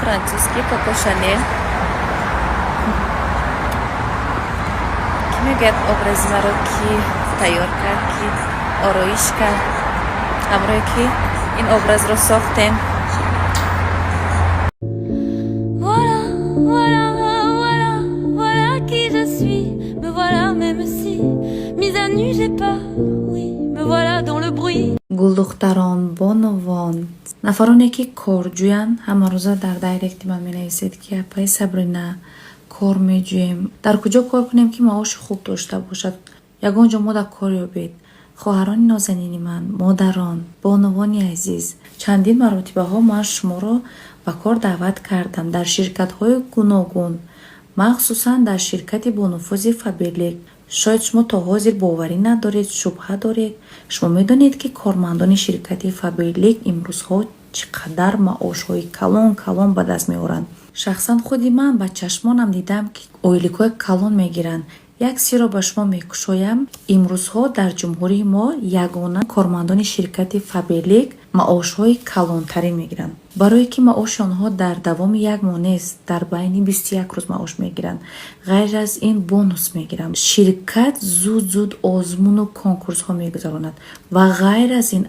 французский Коко Шанель. Ки мегӯяд образи маро ки тайёр кард, ки ороиш кард, ҳамроҳе ки ин образро сохтем. Voilà, voilà, voilà, voilà qui je suis. Me voilà même si mise à nu j'ai pas. Oui, me voilà dans le bruit. гулдухтарон бонувон нафароне ки корҷӯянд ҳама рӯза дар дайректи ман менависед ки апай Сабрина кор меҷӯем, дар куҷо кор кунем ки маоши хуб дошта бошад, ягон ҷо мода кор ёбед. хоҳарони нозанини ман, модарон, бонувони азиз, чандин маротибаҳо ман шуморо ба кор даъват кардам дар ширкатҳои гуногун, махсусан дар ширкати бонуфузи Фаберлик. шояд шумо то ҳозир боварӣ надоред, шубҳа доред. шумо медонед ки кормандони ширкати Фаберлик имрӯзҳо чӣ қадар маошҳои калон ба даст меоранд. шахсан худи ман ба чашмонам дидам ки ойликҳои калон мегиранд. як сирро ба шумо мекушоям. имрӯзҳо дар ҷумҳурии мо ягона кормандони ширкати Фаберлик маошҳои калонтарин мегиранд. барое ки маоши онҳо дар давоми як моҳ нест, дар байни 21 рӯз маош мегиранд. ғайр аз ин бонус мегиранд. ширкат зуд озмуну конкурсҳо мегузаронад ва ғайр аз ин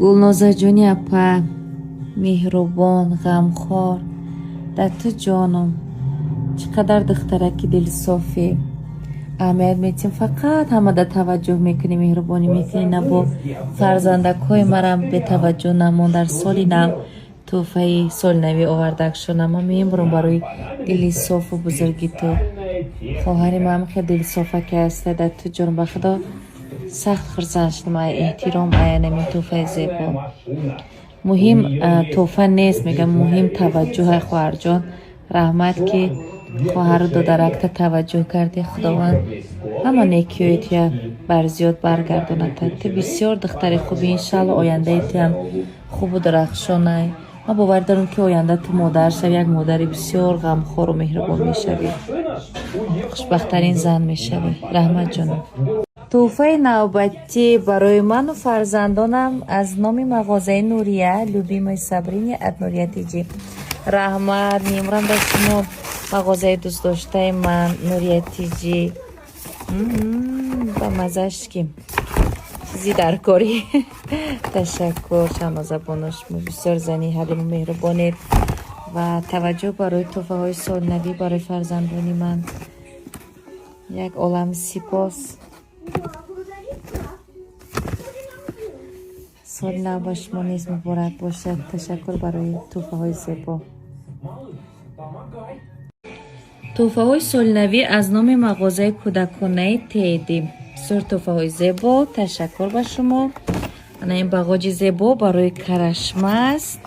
гулнозаҷони апа меҳрубон, ғамхор, дату ҷоном, чӣ қадар духтараки дилсофӣ. аҳамият метим фақат ҳамада таваҷҷӯҳ мекунӣ, меҳрубонӣ мекунӣ, на бо фарзандакҳои марам бетаваҷҷӯҳ намон. дар соли нав тӯҳфаи солнавӣ овардагшона. ман мемурам барои дили софу бузурги ту. хоҳари ман хеле дилсофаке аста. дату ҷон ба худо сахт хурсанд шудам. эҳтиром аянами тӯҳфаи зебо. муҳим тӯҳфа нест, мегам муҳим таваҷҷӯҳ. хоҳарҷон раҳмат ки хоҳару додаракта таваҷҷӯҳ кардӣ. худованд ҳама некиёятия барзиёд баргардонад. ту бисёр духтари хуби, иншалло ояндаи туам хубу дарахшонай. ман бовар дорам ки оянда ту модар шави, як модари бисёр ғамхору меҳрубон мешавӣ, хушбахттарин зан мешавӣ. раҳмат ҷонам. тӯҳфаи навбатӣ барои ману фарзандонам аз номи мағозаи Нурия, любимаи Сабрини ат Нуриятиҷи. раҳмат, мемурам ба шумо мағозаи дӯстдоштаи ман Нуриятиҷи. ба мазаш ки чизи дар корӣ. ташаккур шаҳнозабоно, шумо бисёр зани ҳалиму меҳрубонед ва таваҷҷӯҳ барои тӯҳфаҳои солнавӣ барои фарзандони ман. як олам сипос. соли нав ба шумо низ муборак бошад. ташаккур барои тӯҳфаҳои зебо. тӯҳфаҳои солнавӣ аз номи мағозаи кӯдаконаи Теди. бисёр тӯҳфаҳои зебо. ташаккур ба шумо. ана ин бағоҷи зебо барои карашма аст.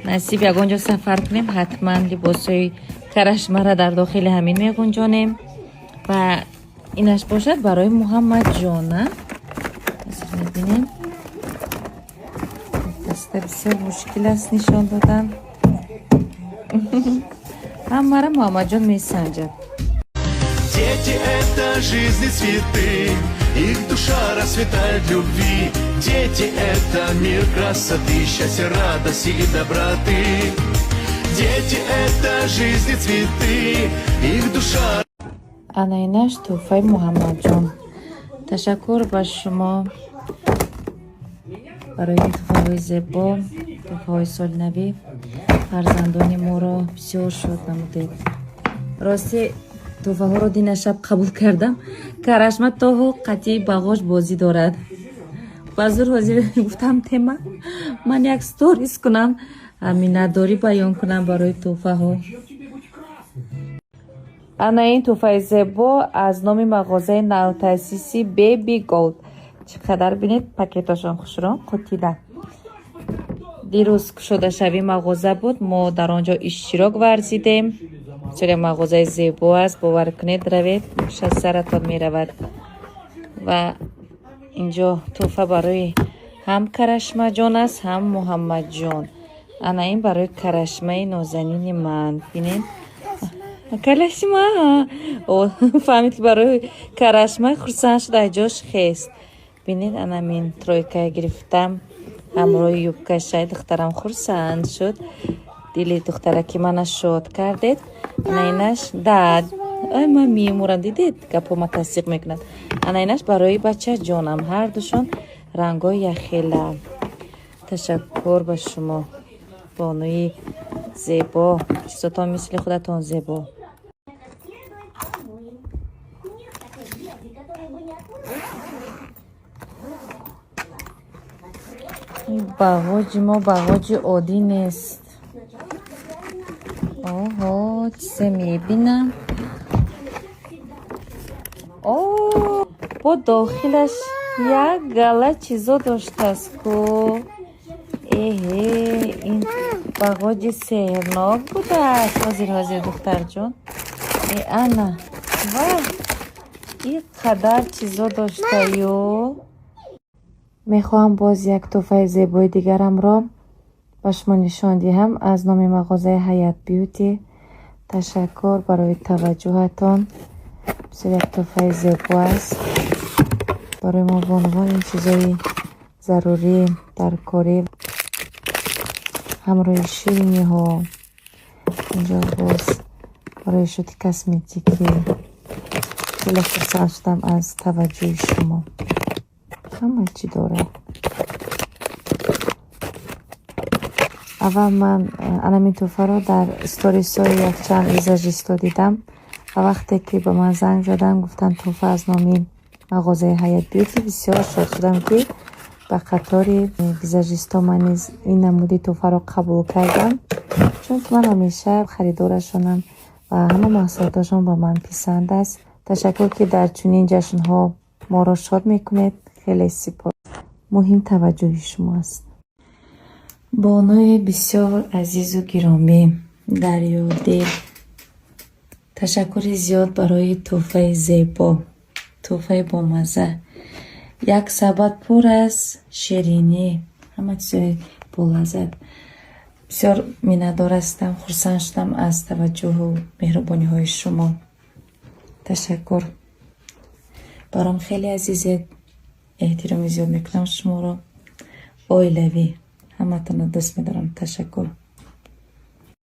насиб ягон ҷо сафар кунем, ҳатман либосҳои карашмара дар дохили ҳамин меғунҷонем. ва инаш бошад барои Муҳаммаҷона. мебинем даста бисёр мушкил аст нишон додан. ҳамара Муҳаммаҷон месанҷад. Дети — это жизни цветы, их душа процветает любви. Дети — это мир красоты, счастья, радости и доброты. Дети — это жизнь и цветы, их душа. анайнаш тӯҳфаи муҳаммадҷон. Ташаккур ба шумо барои ин тӯҳфаҳои зебо, тӯҳфаҳои солинавӣ. Фарзандони моро бисёр шод намудед. росте тӯҳфаҳоро дина шаб қабул кардам. Карашма тоҳо қатъи бағош бозӣ дорад. ба зур ҳозир гуфтам тема ман як сторис кунам, миннатдорӣ баён кунам барои тӯҳфаҳо. ана ин тӯҳфаи зебо аз номи мағозаи навтаъсиси Baby Gold. Чӣ қадар бинед пакеташон хушрон қутида. дирӯз кушодашавии мағоза буд, мо дар он ҷо иштирок варзидем. бисёр як мағозаи зебо аст, бовар кунед, равед шас саратон меравад. ва инҷо тӯҳфа барои ҳам Карашмаҷон аст, ҳам Муҳаммадҷон. ана ин барои Карашмаи нозанини ман. бинед Карашма фаҳмид ки барои Карашма хурсанд шуд, аҷош хест. бинед ана мин тройка гирифтам ҳамроҳи юбкашаи духтарам хурсанд шуд. дили духтараки мана шод кардед. ана инаш дад ай ман меъмурам, дидед гапома тасдиқ мекунад. ана инаш барои бачаҷонам, ҳардушон рангои яхела. ташаккур ба шумо бонуи зебо, чизотон мисли худатон зебо. бағоҷи мо бағоҷи оддӣ нест. оҳо чизе мебинам. бо дохилаш як гала чизо доштааст ку. эҳе ин бағоҷи сеҳрнок будааст. ҳозир духтарҷон, ана ва ин қадар чизо доштаю. мехоҳам боз як тӯҳфаи зебои дигарамро ба шумо нишон диҳам аз номи мағозаи Ҳаят Бьюти. ташаккур барои таваҷҷӯҳатон. бисёр як тӯҳфаи зебо аст барои мо бонувон. ин чизои зарурӣ дар корӣ ҳамроҳи шириниҳо. инҷо боз барои шуди косметикӣ. хеле хурсанд шудам аз таваҷҷӯҳи шумо. ҳама чӣ дорад. аввал ман анамин тӯҳфаро дар сторисҳои якчанд визажистҳо дидам ва вақте ки ба ман занг задан гуфтанд тӯҳфа аз номи мағозаи Ҳаят Бьюти, бисёр шод шудам ки ба қатори визажистҳо ман низ ин намуди тӯҳфаро қабул кардам, чунки ман ҳамеша харидорашонам ва ҳама маҳсулоташон ба ман писанд аст. ташаккур ки дар чунин ҷашнҳо моро шод мекунед. хеле сипос. муҳим таваҷҷӯҳи шумо аст. бонуи бисёр азизу гиромӣ, дарёдил, ташаккури зиёд барои тӯҳфаи зебо, тӯҳфаи бомазза. як сабад пур аз ширинӣ, ҳама чизои болаззат. бисёр миннатдор ҳастам, хурсанд шудам аз таваҷҷӯҳу меҳрубониҳои шумо. ташаккур. баром хеле азизед. эҳтироми зиёд мекунам шуморо. оилавӣ. ҳаматонро дӯст медорам. ташаккур.